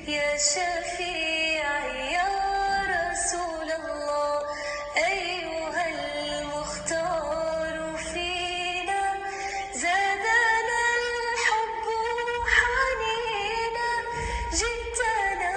يا شفيعي يا رسول الله، أيها المختار فينا، زادنا الحب حنينا، جئتنا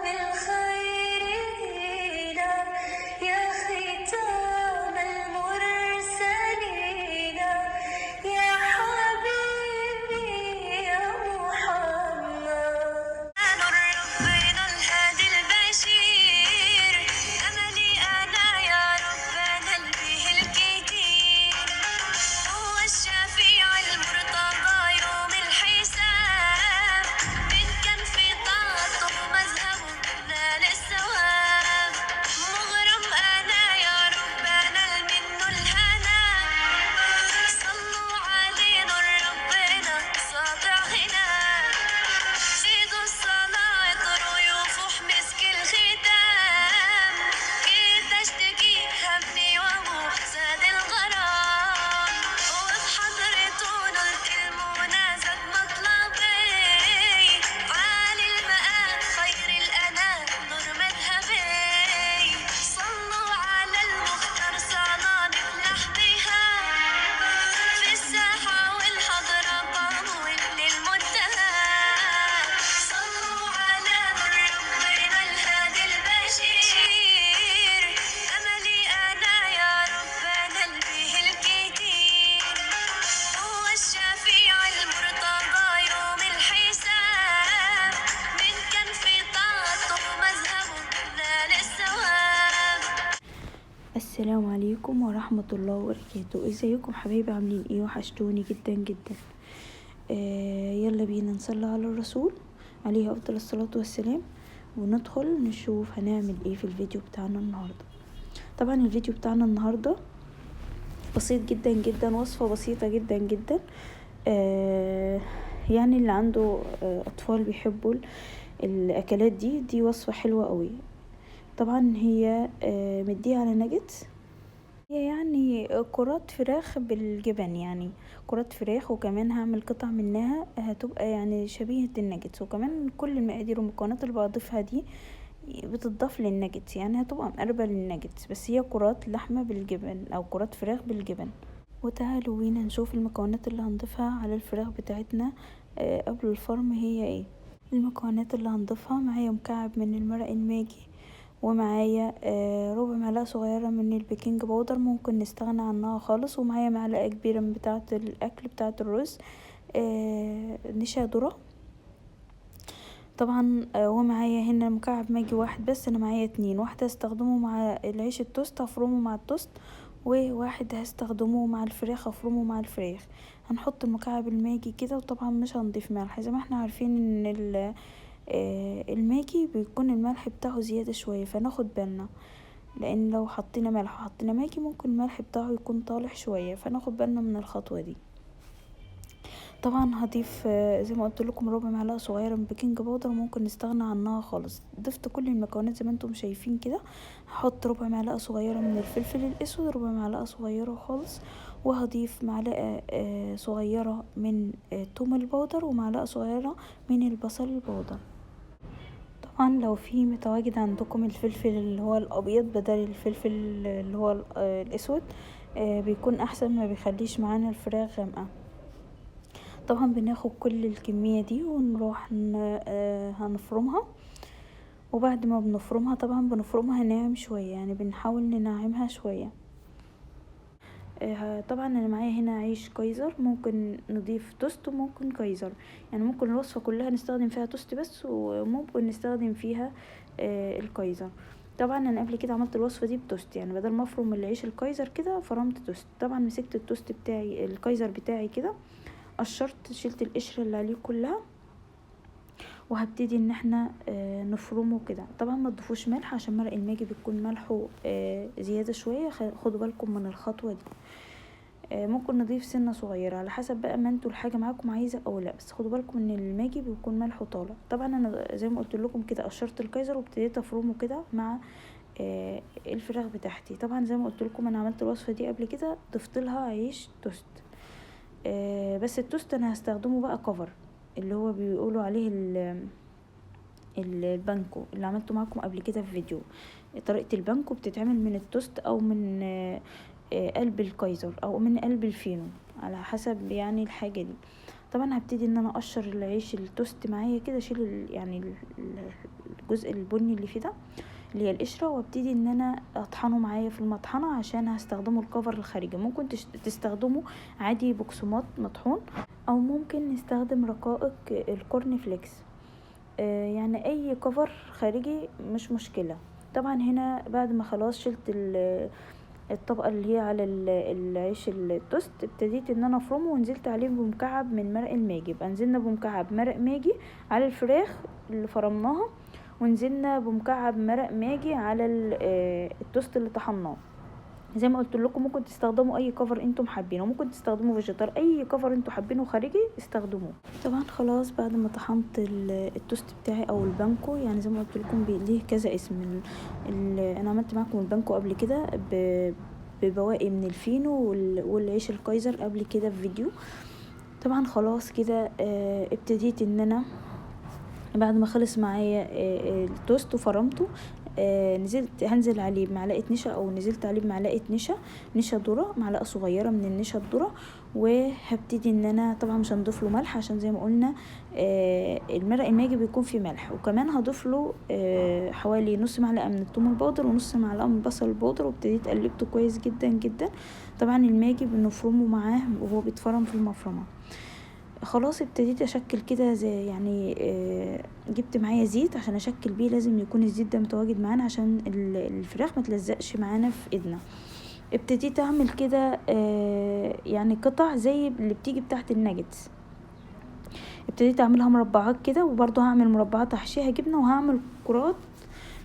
بالخير هينا، يا ختام المرسلين، يا حبيبي يا محمد. ربنا الهادي البشير، أملي أنا يا ربنا به الكتير، هو الشفيع المرتضى يوم الحساب، من كان في طاعته مذهبه نال الثواب، مغرم أنا يا ربنا المن الهنا، صلوا عليه نور ربنا ساطع غنى، زيدوا الصلاة ضيوف مسك الختام، جيت اشتكي همي وابوح زاد الغرام، وبحضرته نلت المنى زاد مطلبي، عالي المقام خير الانام نور مذهبي، صلوا على المختار صلاة نفلح بها، في الساحة والحضرة قاموا للمنتهى، صلوا على نور ربنا الهادي البشير، أملي أنا يا ربنا به الكتير، هو الشفيع المرتضى يوم الحساب، من كان في طاعته مذهبه نال الثواب. السلام عليكم ورحمة الله وبركاته. ازيكم حبايبي؟ عاملين ايه؟ وحشتوني جدا جدا. يلا بينا نصلي على الرسول عليه افضل الصلاة والسلام، وندخل نشوف هنعمل ايه في الفيديو بتاعنا النهاردة. طبعا الفيديو بتاعنا النهاردة بسيط جدا جدا، وصفة بسيطة جدا جدا. يعني اللي عنده اطفال بيحبوا الاكلات دي وصفة حلوة قوي. طبعا هي مدية على ناجتس، هي يعني كرات فراخ بالجبن، يعني كرات فراخ، وكمان هعمل قطع منها هتبقى يعني شبيهة الناجتس، وكمان كل المقادير والمكونات اللي بضيفها دي بتضاف للناجتس، يعني هتبقى مقربة للناجتس، بس هي كرات لحمة بالجبن او كرات فراخ بالجبن. وتعالوا بينا نشوف المكونات اللي هنضيفها على الفراخ بتاعتنا قبل الفرم. هي ايه المكونات اللي هنضيفها؟ معايا مكعب من المرق الماجي، ومعايا ربع معلقة صغيرة من البيكنج باودر، ممكن نستغنى عنها خالص، ومعايا معلقة كبيرة من بتاعة الأكل بتاعة الرز نشا ذرة طبعا. ومعايا هنا مكعب ماجي واحد، بس انا معايا 2، واحدة هستخدمه مع العيش التوست هفرمه مع التوست، وواحد هستخدمه مع الفراخ هفرمه مع الفراخ. هنحط المكعب الماجي كده، وطبعا مش هنضيف ملح، زي ما احنا عارفين ان الماجي بيكون الملح بتاعه زيادة شوية، فناخد بالنا، لان لو حطينا ملح وحطينا ماجي ممكن الملح بتاعه يكون طالح شوية، فناخد بالنا من الخطوة دي. طبعا هضيف زي ما قلت لكم ربع معلقة صغيرة من بيكنج باودر، ممكن نستغنى عنها خالص. ضفت كل المكونات زي ما انتم شايفين كده. هحط ربع معلقة صغيرة من الفلفل الاسود، ربع معلقة صغيرة خالص، وهضيف معلقة صغيرة من توم البودر، ومعلقة صغيرة من البصل البودر. طبعا لو في متواجد عندكم الفلفل اللي هو الابيض بدل الفلفل اللي هو الاسود بيكون احسن، ما بيخليش معانا الفراخ غامقة. طبعا بناخد كل الكمية دي ونروح هنفرمها، وبعد ما بنفرمها طبعا بنفرمها ناعم شوية، يعني بنحاول ننعمها شوية. طبعا انا معايا هنا عيش كايزر، ممكن نضيف توست وممكن كايزر، يعني ممكن الوصفة كلها نستخدم فيها توست بس، وممكن نستخدم فيها الكايزر. طبعا انا قبل كده عملت الوصفة دي بتوست، يعني بدل ما افرم العيش الكايزر كده فرمت توست. طبعا مسكت التوست بتاعي الكايزر بتاعي كده، قشرت شلت القشرة اللي عليه كلها، وهبتدي ان احنا نفرمه كده. طبعا ما تضيفوش ملح عشان مرق الماجي بيكون ملحه زيادة شوية، خدوا بالكم من الخطوة دي. ممكن نضيف سنة صغيرة على حسب بقى ما انتوا الحاجة معاكم عايزة او لا، بس خدوا بالكم ان الماجي بيكون ملحه طالع. طبعا انا زي ما قلت لكم كده قشرت الكايزر وابتديت افرمه كده مع الفراخ بتاعتي. طبعا زي ما قلت لكم انا عملت الوصفة دي قبل كده، ضفت لها عيش توست، بس التوست انا هستخدمه بقى كفر، اللي هو بيقولوا عليه البانكو اللي عملته معكم قبل كده في فيديو. طريقة البانكو بتتعمل من التوست او من قلب الكايزر او من قلب الفينو على حسب يعني الحاجة دي. طبعا هبتدي ان انا اقشر العيش التوست معايا كده، اشيل يعني الجزء البني اللي فيه ده اللي هي القشرة، وابتدي ان انا اطحنه معايا في المطحنة عشان هستخدمه الكفر الخارجي. ممكن تستخدمه عادي بقسماط مطحون، او ممكن نستخدم رقائق الكورن فليكس، يعني اي كفر خارجي مش مشكلة. طبعا هنا بعد ما خلاص شلت الطبقة اللي هي على العيش التوست، ابتديت ان انا افرمه ونزلت عليه بمكعب من مرق الماجي. يبقى نزلنا بمكعب مرق ماجي على الفراخ اللي فرمناها، ونزلنا بمكعب مرق ماجي على التوست اللي طحناه. زي ما قلت لكم ممكن تستخدموا اي كفر انتم حابينه، ممكن تستخدموا فيجيتار، اي كفر انتم حابينه خارجي استخدموه. طبعا خلاص بعد ما طحنت التوست بتاعي او البانكو، يعني زي ما قلت لكم ليه كذا اسم. انا عملت معكم البانكو قبل كده ببواقي من الفينو والعيش الكايزر قبل كده في فيديو. طبعا خلاص كده ابتديت ان انا بعد ما خلص معايا التوست وفرمته، هنزل عليه بمعلقه نشا، او نزلت عليه بمعلقه نشا ذره، معلقه صغيره من النشا الذره. وهبتدي ان انا طبعا مش هنضيف له ملح عشان زي ما قلنا المرق الماجي بيكون فيه ملح. وكمان هضيف له حوالي نص معلقه من الثوم البودر ونص معلقه من البصل البودر، وابتديت قلبته كويس جدا جدا. طبعا الماجي بنفرمه معاه وهو بيتفرم في المفرمه. خلاص ابتديت اشكل كده زي يعني جبت معايا زيت عشان اشكل بيه. لازم يكون الزيت ده متواجد معانا عشان الفراخ ما تلزقش معانا في ايدنا. ابتديت اعمل كده يعني قطع زي اللي بتيجي بتاعت الناجتس. ابتديت اعملها مربعات كده، وبرضو هعمل مربعات هحشيها جبنه، وهعمل كرات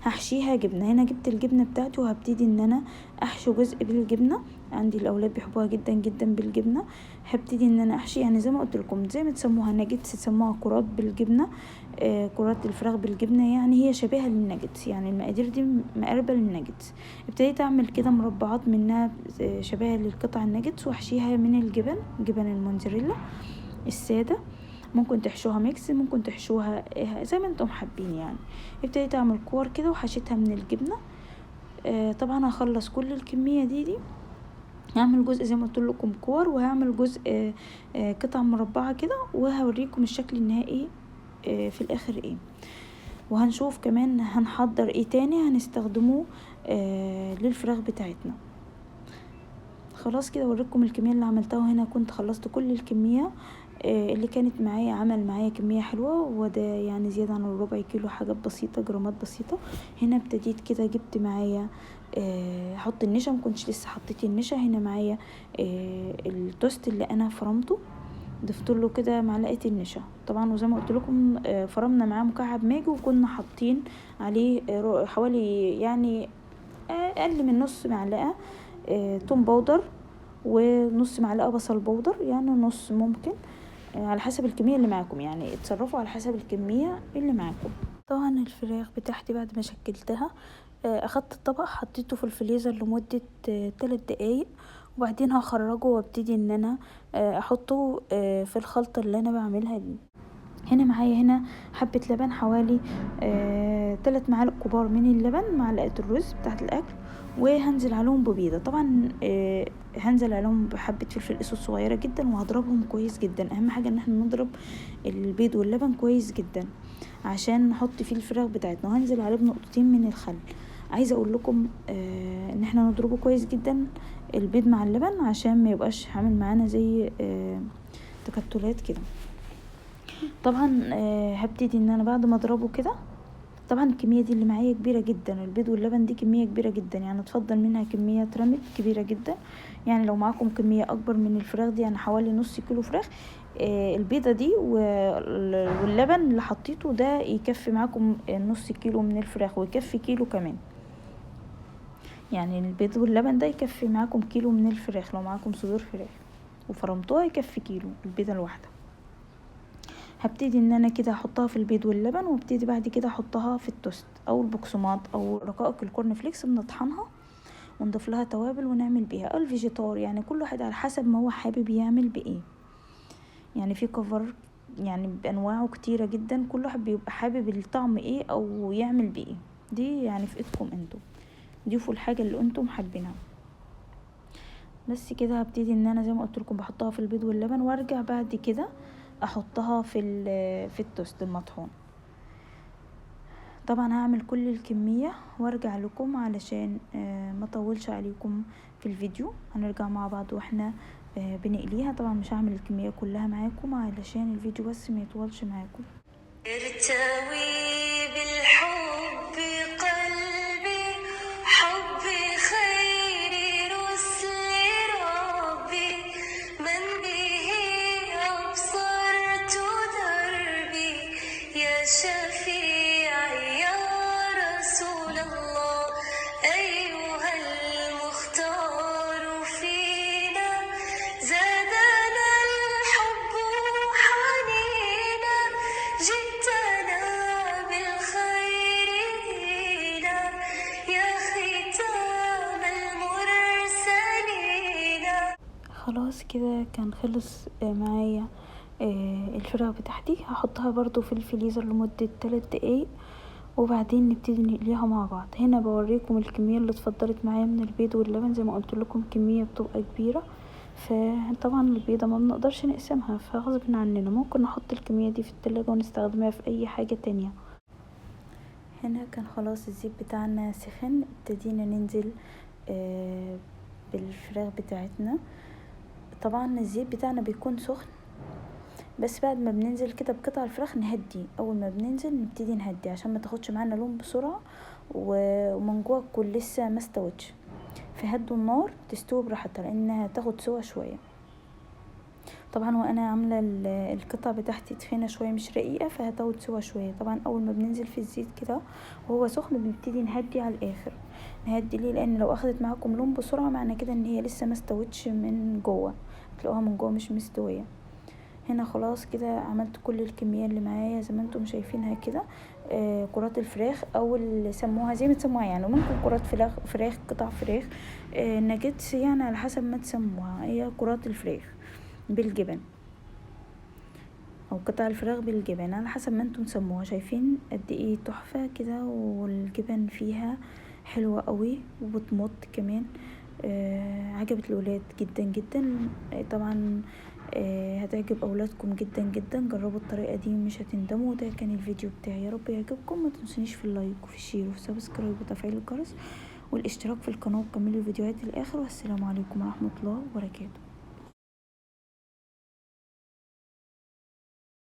هحشيها جبنه. هنا جبت الجبنه بتاعتي وهبتدي ان انا احشي جزء بالجبنه. عندي الاولاد بيحبوها جدا جدا بالجبنه. هبتدي ان انا احشي يعني زي ما قلت لكم، زي ما تسموها ناجتس تسموها كرات بالجبنه، كرات الفراخ بالجبنه، يعني هي شبيهه للناجتس، يعني المقادير دي مقربه للناجتس. ابتديت اعمل كده مربعات منها شبيهه للقطع الناجتس، واحشيها من جبن الموتزاريلا الساده. ممكن تحشوها ميكس، ممكن تحشوها زي ما انتم حابين يعني. ابتديت اعمل كور كده وحشيتها من الجبنه. طبعا هخلص كل الكميه دي هعمل جزء زي ما قلت لكم كور، وهعمل جزء قطع مربعه كده، وهوريكم الشكل النهائي في الاخر ايه. وهنشوف كمان هنحضر ايه تاني هنستخدموه للفراخ بتاعتنا. خلاص كده اوريكم الكميه اللي عملتها. هنا كنت خلصت كل الكميه اللي كانت معايا. عمل معايا كمية حلوة، وده يعني زيادة عن الربع كيلو، حاجات بسيطة، جرامات بسيطة. هنا ابتديت كده جبت معايا احط النشا، مكنتش لسه حطيت النشا. هنا معايا التوست اللي انا فرمته، ضفت له كده معلقة النشا طبعا. وزي ما قلت لكم فرمنا معاه مكعب ماجي، وكنا حاطين عليه حوالي يعني اقل من نص معلقة توم باودر، ونص معلقة بصل باودر، يعني نص ممكن على حسب الكمية اللي معاكم، يعني اتصرفوا على حسب الكمية اللي معاكم. طبعا الفراخ بتاعتي بعد ما شكلتها اخدت الطبق حطيته في الفريزر لمدة 3 دقايق، وبعدين هخرجه وابتدي ان انا احطه في الخلطة اللي انا بعملها دي. هنا معايا حبة لبن، حوالي 3 معالق كبار من اللبن، معلقة الرز بتاعت الاكل، وهنزل عليهم ببيضة. طبعا هنزل عليهم بحبة فلفل اسود صغيرة جدا، وهضربهم كويس جدا. اهم حاجة ان احنا نضرب البيض واللبن كويس جدا عشان نحط فيه الفراخ بتاعتنا. وهنزل عليه بنقطتين من الخل. عايزة اقول لكم ان احنا نضربه كويس جدا البيض مع اللبن عشان ما يبقاش عامل معانا زي تكتلات كده. طبعا هبتدي ان انا بعد ما اضربه كده، طبعا الكميه دي اللي معايا كبيره جدا، البيض واللبن دي كميه كبيره جدا، يعني اتفضل منها كميه رمت كبيره جدا. يعني لو معاكم كميه اكبر من الفراخ دي، يعني حوالي نص كيلو فراخ، البيضه دي واللبن اللي حطيته ده يكفي معاكم نص كيلو من الفراخ، ويكفي كيلو كمان. يعني البيض واللبن ده يكفي معاكم كيلو من الفراخ. لو معاكم صدور فراخ وفرمتوها يكفي كيلو البيضه الواحده. هبتدي ان انا كده احطها في البيض واللبن، وابتدي بعد كده احطها في التوست او البقسماط او رقائق الكورن فليكس، بنطحنها ونضيف لها توابل ونعمل بيها، او الفيجيتار، يعني كل واحد على حسب ما هو حابب يعمل بايه. يعني في كفر يعني بانواعه كتيرة جدا، كل واحد بيبقى حابب الطعم ايه او يعمل بيه ايه. دي يعني في ايدكم انتم، ضيفوا الحاجة اللي انتم حابينها. بس كده هبتدي ان انا زي ما قلت لكم بحطها في البيض واللبن، وارجع بعد كده احطها في التوست المطحون. طبعا هعمل كل الكمية وارجع لكم علشان ما اطولش عليكم في الفيديو. هنرجع مع بعض واحنا بنقليها. طبعا مش هعمل الكمية كلها معاكم علشان الفيديو بس ما يطولش معاكم. ارتوي بالحب قلبي، حبي خير رسل ربي، من به أبصرت دربي، يا شفيعي يا رسول الله، أيها المختار فينا، زادنا الحب حنينا، جئتنا بالخير هنا، يا ختام المرسلين. خلاص كده كان خلص معايا الفراخ بتاعتي. هحطها برضو في الفريزر لمدة 3 دقايق وبعدين نبتدي نقليها مع بعض. هنا بوريكم الكمية اللي اتفضلت معايا من البيض واللبن. زي ما قلت لكم كمية بتبقى كبيرة، فطبعا البيضة ما بنقدرش نقسمها، فغصب عننا ممكن نحط الكمية دي في التلاجة ونستخدمها في اي حاجة تانية. هنا كان خلاص الزيت بتاعنا سخن، ابتدينا ننزل بالفراخ بتاعتنا. طبعا الزيت بتاعنا بيكون سخن، بس بعد ما بننزل كده بقطع الفراخ نهدي. اول ما بننزل نبتدي نهدي عشان ما تاخدش معانا لون بسرعة ومن جوه تكون لسه ما استوتش. فهدوا النار تستوي براحتها لانها تاخد سوا شويه. طبعا وانا عامله القطع بتاعتي تخينه شويه مش رقيقه، فهتاخد سوا شويه. طبعا اول ما بننزل في الزيت كده وهو سخن بنبتدي نهدي على الاخر. نهدي ليه؟ لان لو اخدت معاكم لون بسرعه معنى كده ان هي لسه ما استوتش من جوه، تلاقوها من جوه مش مستويه. هنا خلاص كده عملت كل الكميه اللي معايا زي ما انتم شايفينها كده. كرات الفراخ او اللي سموها زي ما تسموها، يعني ممكن كرات فراخ قطع فراخ ناجتس، يعني على حسب ما تسموها. هي كرات الفراخ بالجبن او قطع الفراخ بالجبن على حسب ما انتم تسموها. شايفين قد ايه تحفه كده، والجبن فيها حلوه قوي وبتمط كمان. عجبت الولاد جدا جدا. طبعا هتعجب اولادكم جدا جدا. جربوا الطريقه دي مش هتندموا. ده كان الفيديو بتاعي، يا رب يعجبكم. ما تنسونيش في اللايك وفي الشير وفي سبسكرايب وتفعيل الجرس والاشتراك في القناه، وكملوا الفيديوهات للاخر. والسلام عليكم ورحمه الله وبركاته.